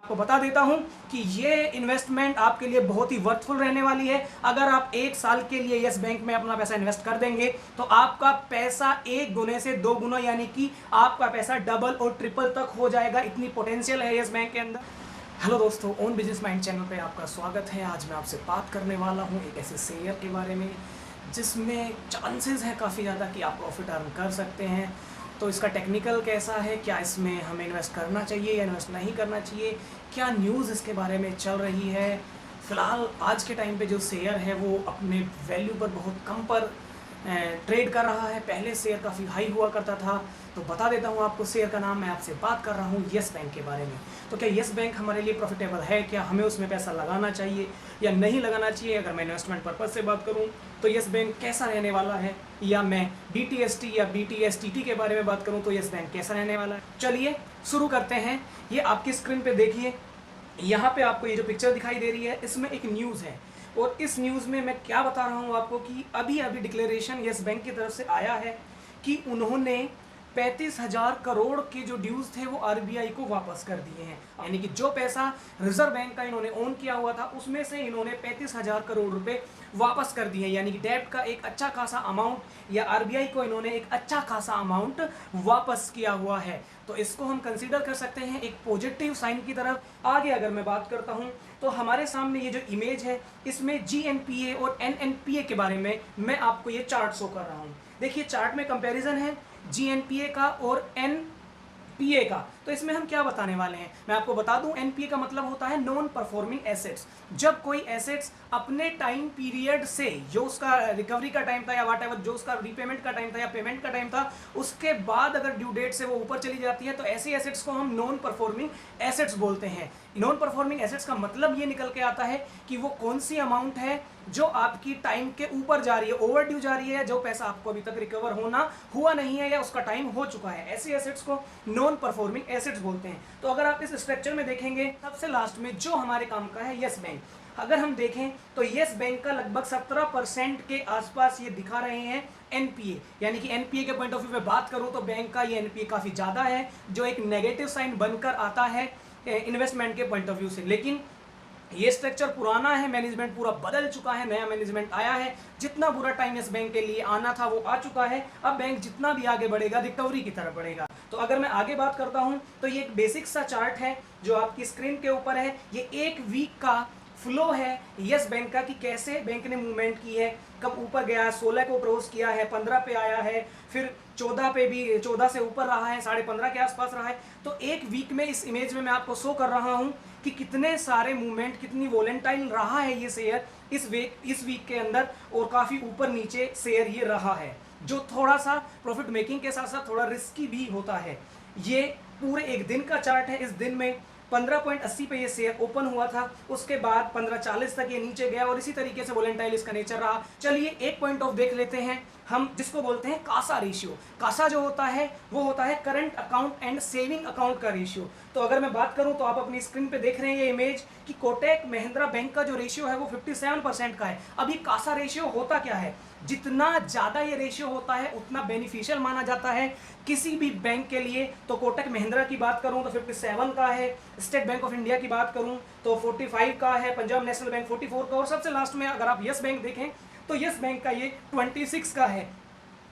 को बता देता हूं कि ये इन्वेस्टमेंट आपके लिए बहुत ही वर्थफुल रहने वाली है। अगर आप 1 साल के लिए यस बैंक में अपना पैसा इन्वेस्ट कर देंगे तो आपका पैसा 1 गुने से 2 गुना यानी कि आपका पैसा डबल और ट्रिपल तक हो जाएगा। इतनी पोटेंशियल है यस बैंक के अंदर। हेलो दोस्तों, ओन बिजनेस माइंड चैनल पे आपका स्वागत है। आज मैं आपसे बात करने वाला हूँ एक ऐसे शेयर के बारे में जिसमें चांसेस है काफ़ी ज़्यादा कि आप प्रॉफिट अर्न कर सकते हैं। तो इसका टेक्निकल कैसा है, क्या इसमें हमें इन्वेस्ट करना चाहिए या इन्वेस्ट नहीं करना चाहिए, क्या न्यूज़ इसके बारे में चल रही है। फ़िलहाल आज के टाइम पे जो शेयर है वो अपने वैल्यू पर बहुत कम पर ट्रेड कर रहा है। पहले शेयर काफ़ी हाई हुआ करता था। तो बता देता हूँ आपको शेयर का नाम। मैं आपसे बात कर रहा हूँ यस बैंक के बारे में। तो क्या यस बैंक हमारे लिए प्रॉफिटेबल है, क्या हमें उसमें पैसा लगाना चाहिए या नहीं लगाना चाहिए। अगर मैं इन्वेस्टमेंट पर्पज़ से बात करूँ तो यस बैंक कैसा रहने वाला है, या मैं BTST या BTSTT के बारे में बात करूँ तो यस बैंक कैसा रहने वाला है। चलिए शुरू करते हैं। ये आपकी स्क्रीन पे देखिए, यहाँ पे आपको ये जो पिक्चर दिखाई दे रही है इसमें एक न्यूज़ है। और इस न्यूज़ में मैं क्या बता रहा हूँ आपको कि अभी डिक्लेरेशन यस बैंक की तरफ से आया है कि उन्होंने 35,000 करोड़ के जो ड्यूज थे वो RBI को वापस कर दिए हैं। यानी कि जो पैसा रिजर्व बैंक का इन्होंने ओन किया हुआ था उसमें से इन्होंने 35,000 करोड़ रुपए वापस कर दिए हैं। यानी कि डेब्ट का एक अच्छा खासा अमाउंट या RBI को इन्होंने एक अच्छा खासा अमाउंट वापस किया हुआ है। तो इसको हम कंसीडर कर सकते हैं एक पॉजिटिव साइन की तरफ। आगे अगर मैं बात करता हूं तो हमारे सामने ये जो इमेज है इसमें GNPA और NNPA के बारे में मैं आपको ये चार्ट शो कर रहा हूं। देखिए चार्ट में कंपैरिजन है GNPA का और NPA का। तो इसमें हम क्या बताने वाले हैं मैं आपको बता दूं। NPA का मतलब होता है नॉन परफॉर्मिंग एसेट्स। जब कोई एसेट्स अपने टाइम पीरियड से, जो उसका रिकवरी का टाइम था या व्हाटएवर, जो उसका रीपेमेंट का टाइम था या पेमेंट का टाइम था, उसके बाद अगर ड्यू डेट से वो ऊपर चली जाती है तो ऐसी एसेट्स को हम नॉन परफॉर्मिंग एसेट्स बोलते हैं। नॉन परफॉर्मिंग एसेट्स का मतलब ये निकल के आता है कि वो कौन सी अमाउंट है जो आपकी टाइम के ऊपर जा रही है, ओवर ड्यू जा रही है, जो पैसा आपको अभी तक रिकवर होना हुआ नहीं है या उसका टाइम हो चुका है। ऐसी एसेट्स को नॉन परफॉर्मिंग एसेट्स बोलते हैं। तो अगर आप इस स्ट्रक्चर में देखेंगे सबसे लास्ट में जो हमारे काम का है यस बैंक। अगर हम देखें तो यस बैंक का लगभग 17% के आसपास ये दिखा रहे हैं NPA। यानी कि NPA के पॉइंट ऑफ व्यू में बात करूं तो बैंक का ये NPA काफ़ी ज़्यादा है, जो एक नेगेटिव साइन बनकर आता है इन्वेस्टमेंट के पॉइंट ऑफ व्यू से। लेकिन ये स्ट्रक्चर पुराना है, मैनेजमेंट पूरा बदल चुका है, नया मैनेजमेंट आया है। जितना बुरा टाइम इस बैंक के लिए आना था वो आ चुका है। अब बैंक जितना भी आगे बढ़ेगा रिकवरी की तरफ बढ़ेगा। तो अगर मैं आगे बात करता हूं तो ये एक बेसिक सा चार्ट है जो आपकी स्क्रीन के ऊपर है। ये एक वीक का फ्लो है यस बैंक का कि कैसे बैंक ने मूवमेंट की है, कब ऊपर गया, 16 को क्रॉस किया है, 15 पे आया है, फिर 14 पे भी 14 से ऊपर रहा है, 15.5 के आसपास रहा है। तो एक वीक में इस इमेज में मैं आपको शो कर रहा हूं कि कितने सारे मूवमेंट, कितनी वॉलेटाइल रहा है ये शेयर इस वीक के अंदर। और काफ़ी ऊपर नीचे शेयर ये रहा है, जो थोड़ा सा प्रॉफिट मेकिंग के साथ साथ थोड़ा रिस्की भी होता है। ये पूरे एक दिन का चार्ट है। इस दिन में 15.80 पे ये शेयर ओपन हुआ था, उसके बाद 15.40 तक ये नीचे गया और इसी तरीके से वोलेटाइल इसका नेचर रहा। चलिए एक पॉइंट ऑफ देख लेते हैं हम, जिसको बोलते हैं कासा रेशियो। कासा जो होता है वो होता है current account and saving account का रेशियो। तो अगर मैं बात करूं तो आप अपनी स्क्रीन पे देख रहे हैं ये इमेज कि कोटक महिंद्रा बैंक का जो रेशियो है वो 57% का है। अब ये कासा रेशियो होता क्या है, जितना ज़्यादा ये रेशियो होता है उतना बेनिफिशियल माना जाता है किसी भी बैंक के लिए। तो कोटक महिंद्रा की बात करूं तो 57 का है, स्टेट बैंक ऑफ इंडिया की बात करूं तो 45 का है, पंजाब नेशनल बैंक 44 का, और सबसे लास्ट में अगर आप यस बैंक देखें तो यस बैंक का ये 26 का है।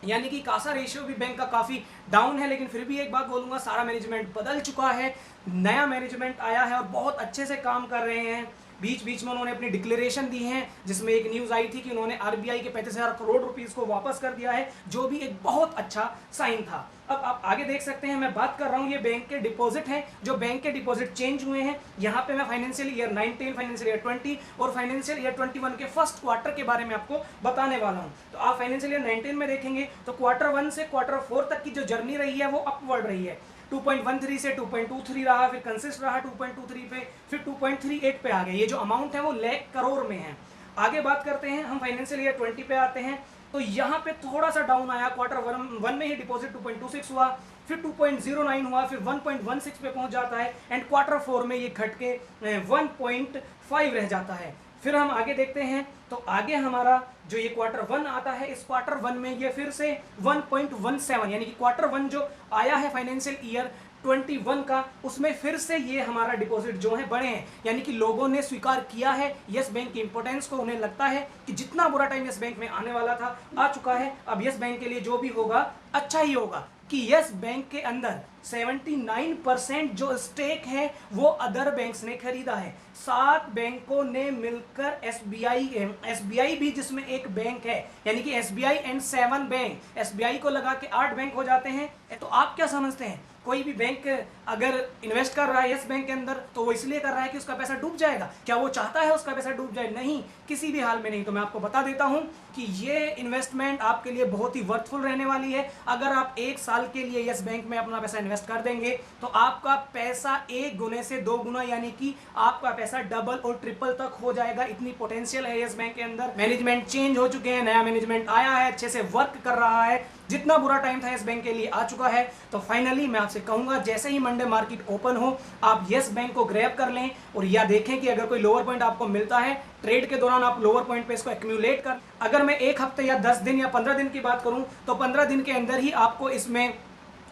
यानी कि कासा रेशियो भी बैंक का काफ़ी डाउन है। लेकिन फिर भी एक बात बोलूँगा, सारा मैनेजमेंट बदल चुका है, नया मैनेजमेंट आया है और बहुत अच्छे से काम कर रहे हैं। बीच बीच में उन्होंने अपनी डिक्लेरेशन दी है, जिसमें एक न्यूज़ आई थी कि उन्होंने RBI के 35,000 करोड़ रुपीज़ को वापस कर दिया है, जो भी एक बहुत अच्छा साइन था। अब आप आगे देख सकते हैं, मैं बात कर रहा हूँ ये बैंक के डिपॉजिट हैं, जो बैंक के डिपॉजिट चेंज हुए हैं। यहाँ पे मैं फाइनेंशियल ईयर 19, फाइनेंशियल ईयर 20 और फाइनेंशियल ईयर 21 के फर्स्ट क्वार्टर के बारे में आपको बताने वाला हूँ। तो आप फाइनेंशियल ईयर 19 में देखेंगे तो Q1 से Q4 तक की जो जर्नी रही है वो अपवर्ड रही है। 2.13 से 2.23 रहा, फिर कंसिस्ट रहा 2.23 पे, फिर 2.38 पे आ गए। ये जो अमाउंट है वो लाख करोड़ में है। आगे बात करते हैं हम फाइनेंशियल ईयर 20 पे आते हैं तो यहाँ पे थोड़ा सा डाउन आया। Q1 में ही डिपॉजिट 2.26 हुआ, फिर 2.09 हुआ, फिर 1.16 पे पहुंच जाता है एंड Q4 में ये घट के 1.5 रह जाता है। फिर हम आगे देखते हैं तो आगे हमारा जो ये Q1 आता है, इस Q1 में ये फिर से 1.17 यानी कि Q1 जो आया है फाइनेंशियल ईयर 21 का, उसमें फिर से ये हमारा डिपॉजिट जो है बढ़े हैं, यानी कि लोगों ने स्वीकार किया है यस बैंक की इंपॉर्टेंस को। उन्हें लगता है कि जितना बुरा टाइम यस बैंक में आने वाला था आ चुका है, अब यस बैंक के लिए जो भी होगा अच्छा ही होगा। कि यस बैंक के अंदर 79% जो स्टेक है वो अदर बैंक्स ने खरीदा है। 7 बैंकों ने मिलकर एसबीआई भी जिसमें एक बैंक है, यानी कि एसबीआई एंड 7 बैंक, एसबीआई को लगा के 8 बैंक हो जाते हैं। तो आप क्या समझते हैं, कोई भी बैंक अगर इन्वेस्ट कर रहा है यस बैंक के अंदर तो वो इसलिए कर रहा है कि उसका पैसा डूब जाएगा? क्या वो चाहता है उसका पैसा डूब जाए? नहीं, किसी भी हाल में नहीं। तो मैं आपको बता देता हूं कि ये इन्वेस्टमेंट आपके लिए बहुत ही वर्थफुल रहने वाली है। अगर आप 1 साल के लिए यस बैंक में अपना पैसा इन्वेस्ट कर देंगे तो आपका पैसा 1 गुने से 2 गुना, यानी कि आपका पैसा डबल और ट्रिपल तक हो जाएगा। इतनी पोटेंशियल है यस बैंक के अंदर। मैनेजमेंट चेंज हो चुके हैं, नया मैनेजमेंट आया है, अच्छे से वर्क कर रहा है। जितना बुरा टाइम था यस बैंक के लिए आ चुका है। तो फाइनली मैं आपसे कहूंगा जैसे ही मंडे मार्केट ओपन हो आप यस बैंक को ग्रैब कर लें और या देखें कि अगर कोई लोअर पॉइंट आपको मिलता है ट्रेड के दौरान आप लोअर पॉइंट पे इसको एक्यूमुलेट कर। अगर मैं 1 हफ्ते या 10 दिन या 15 दिन की बात करूं तो 15 दिन के अंदर ही आपको इसमें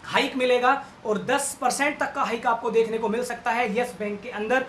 हाइक मिलेगा और 10% तक का हाइक आपको देखने को मिल सकता है यस बैंक के अंदर।